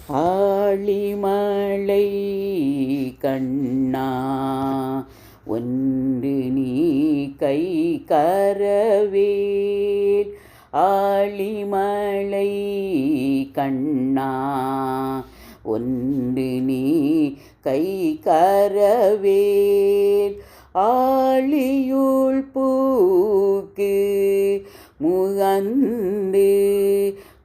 ஆழிமழை கண்ணா ஒன்று நீ கை கரவேல். ஆழிமழை கண்ணா ஒன்று நீ கை கரவேல். ஆழியுள் பூக்கு முகந்து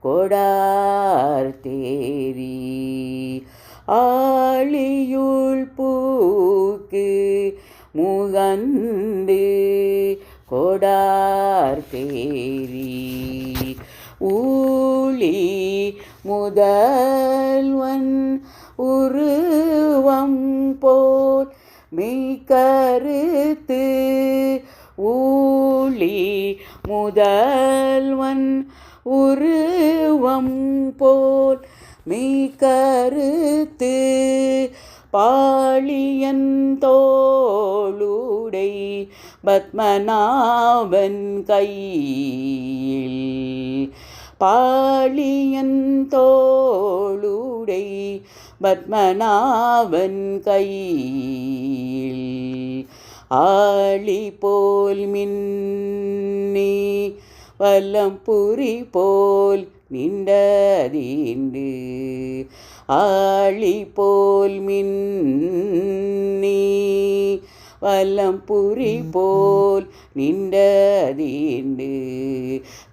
கொடார் தேரி. ஆழியுள் பூக்கு முகந்து கொடார் தேரி. ஊழி முதல்வன் உருவம் போல் மெய்கருத்து. ஊழி முதல்வன் உருவம் போல் மெய்கருத்து. பாழியன் தோளுடை பத்மநாபன் கையில். பாழியன் தோளுடை பத்மநாபன் கையில். ஆழி போல் மின்னி வலம்புரி போல் நின்றதீண்டு. ஆழி போல் மின்னி வலம்புரி போல் நின்றதீண்டு.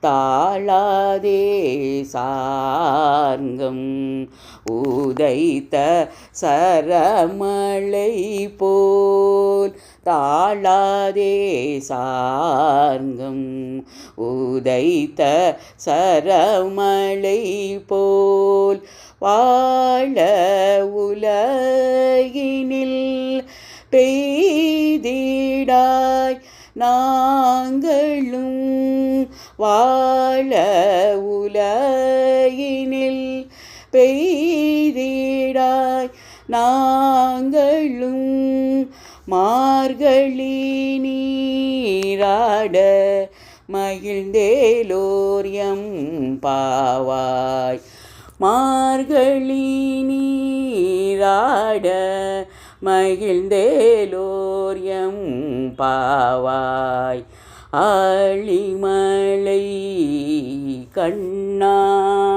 தாழாதே சார்ங்கம் உதைத்த சரமழை போல். தாழாதே சார்ங்கம் உதைத்த சரமழை போல். வாழ உலகினில் பெய்திடாய் நாங்களும். வாழ உலகினில் பெய்திடாய் நாங்களும். மார்கழி நீராட மகிழ்ந்தேலோர் எம்பாவாய். மார்கழி நீராட மகிழ்ந்தேலோர் எம்பாவாய். ஆழிமழை கண்ணா.